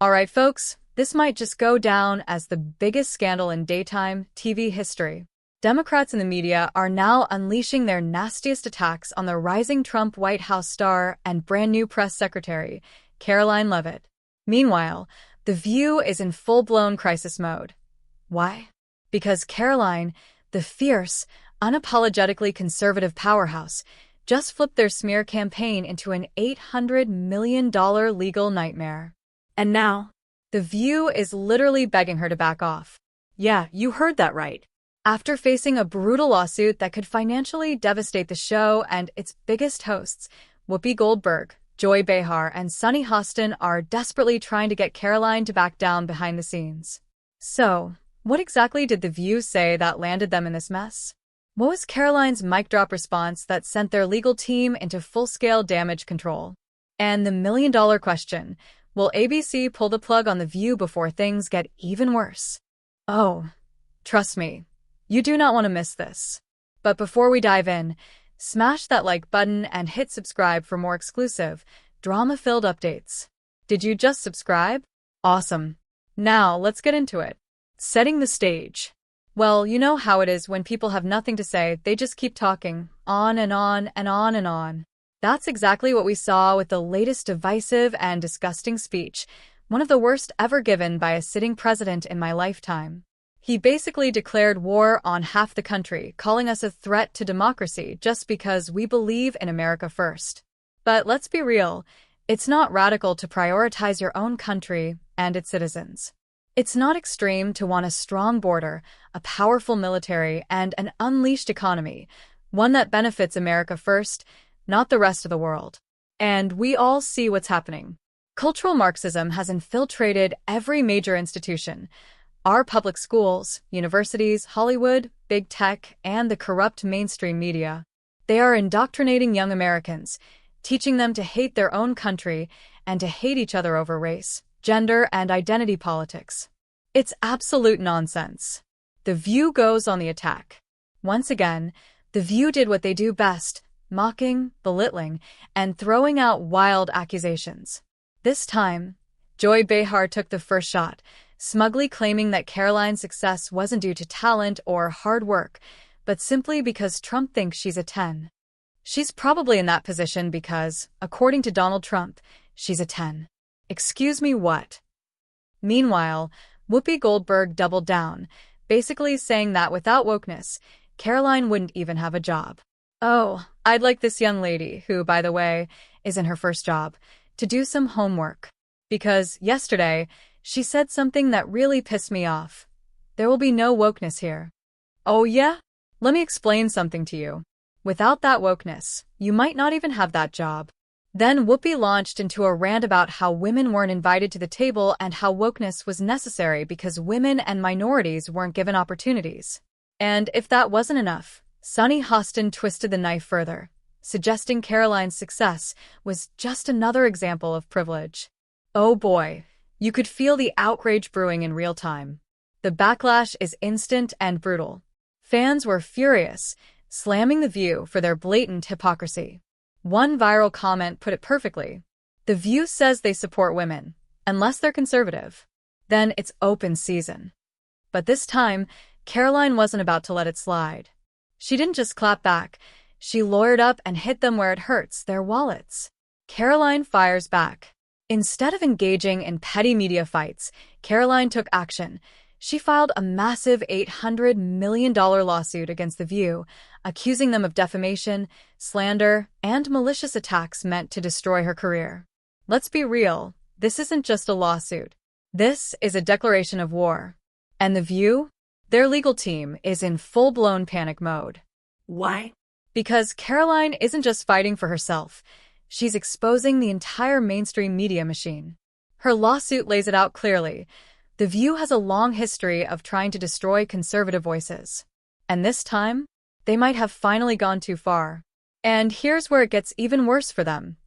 Alright folks, this might just go down as the biggest scandal in daytime TV history. Democrats in the media are now unleashing their nastiest attacks on the rising Trump White House star and brand new press secretary, Karoline Leavitt. Meanwhile, The View is in full-blown crisis mode. Why? Because Karoline, the fierce, unapologetically conservative powerhouse, just flipped their smear campaign into an $800 million legal nightmare. And now, The View is literally begging her to back off. Yeah, you heard that right. After facing a brutal lawsuit that could financially devastate the show and its biggest hosts, Whoopi Goldberg, Joy Behar, and Sunny Hostin are desperately trying to get Karoline to back down behind the scenes. So, what exactly did The View say that landed them in this mess? What was Karoline's mic drop response that sent their legal team into full-scale damage control? And the million-dollar question, will ABC pull the plug on The View before things get even worse? Oh, trust me, you do not want to miss this. But before we dive in, smash that like button and hit subscribe for more exclusive, drama-filled updates. Did you just subscribe? Awesome. Now, let's get into it. Setting the stage. Well, you know how it is when people have nothing to say, they just keep talking, on and on and on and on. That's exactly what we saw with the latest divisive and disgusting speech, one of the worst ever given by a sitting president in my lifetime. He basically declared war on half the country, calling us a threat to democracy just because we believe in America first. But let's be real, it's not radical to prioritize your own country and its citizens. It's not extreme to want a strong border, a powerful military, and an unleashed economy, one that benefits America first, not the rest of the world. And we all see what's happening. Cultural Marxism has infiltrated every major institution. Our public schools, universities, Hollywood, big tech, and the corrupt mainstream media. They are indoctrinating young Americans, teaching them to hate their own country and to hate each other over race, gender, and identity politics. It's absolute nonsense. The View goes on the attack. Once again, The View did what they do best, mocking, belittling, and throwing out wild accusations. This time, Joy Behar took the first shot, smugly claiming that Karoline's success wasn't due to talent or hard work, but simply because Trump thinks she's a 10. She's probably in that position because, according to Donald Trump, she's a 10. Excuse me, what? Meanwhile, Whoopi Goldberg doubled down, basically saying that without wokeness, Karoline wouldn't even have a job. Oh, I'd like this young lady, who, by the way, is in her first job, to do some homework. Because yesterday, she said something that really pissed me off. There will be no wokeness here. Oh yeah? Let me explain something to you. Without that wokeness, you might not even have that job. Then Whoopi launched into a rant about how women weren't invited to the table and how wokeness was necessary because women and minorities weren't given opportunities. And if that wasn't enough, Sunny Hostin twisted the knife further, suggesting Karoline's success was just another example of privilege. Oh boy. You could feel the outrage brewing in real time. The backlash is instant and brutal. Fans were furious, slamming The View for their blatant hypocrisy. One viral comment put it perfectly. The View says they support women, unless they're conservative. Then it's open season. But this time, Karoline wasn't about to let it slide. She didn't just clap back. She lawyered up and hit them where it hurts, their wallets. Karoline fires back. Instead of engaging in petty media fights, Karoline took action. She filed a massive $800 million lawsuit against The View, accusing them of defamation, slander, and malicious attacks meant to destroy her career. Let's be real, this isn't just a lawsuit. This is a declaration of war. And The View? Their legal team is in full-blown panic mode. Why? Because Karoline isn't just fighting for herself. She's exposing the entire mainstream media machine. Her lawsuit lays it out clearly. The View has a long history of trying to destroy conservative voices. And this time, they might have finally gone too far. And here's where it gets even worse for them.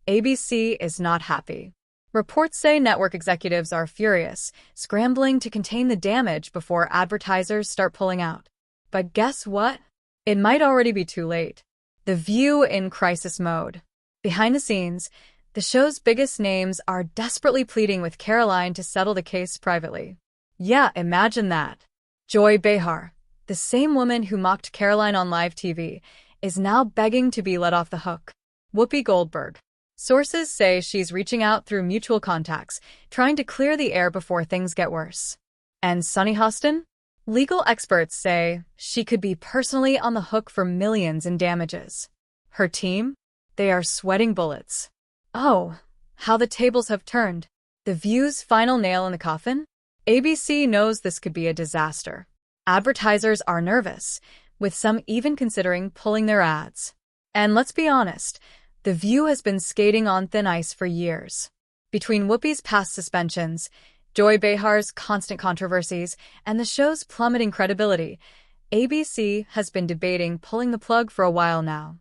ABC is not happy. Reports say network executives are furious, scrambling to contain the damage before advertisers start pulling out. But guess what? It might already be too late. The View in crisis mode. Behind the scenes, The show's biggest names are desperately pleading with Caroline to settle the case privately. Yeah, imagine that. Joy Behar, the same woman who mocked Caroline on live TV, is now begging to be let off the hook. Whoopi Goldberg. Sources say she's reaching out through mutual contacts, trying to clear the air before things get worse. And Sunny Hostin? Legal experts say she could be personally on the hook for millions in damages. Her team? They are sweating bullets. Oh, how the tables have turned. The View's final nail in the coffin? ABC knows this could be a disaster. Advertisers are nervous, with some even considering pulling their ads. And let's be honest, The View has been skating on thin ice for years. Between Whoopi's past suspensions, Joy Behar's constant controversies, and the show's plummeting credibility, ABC has been debating pulling the plug for a while now.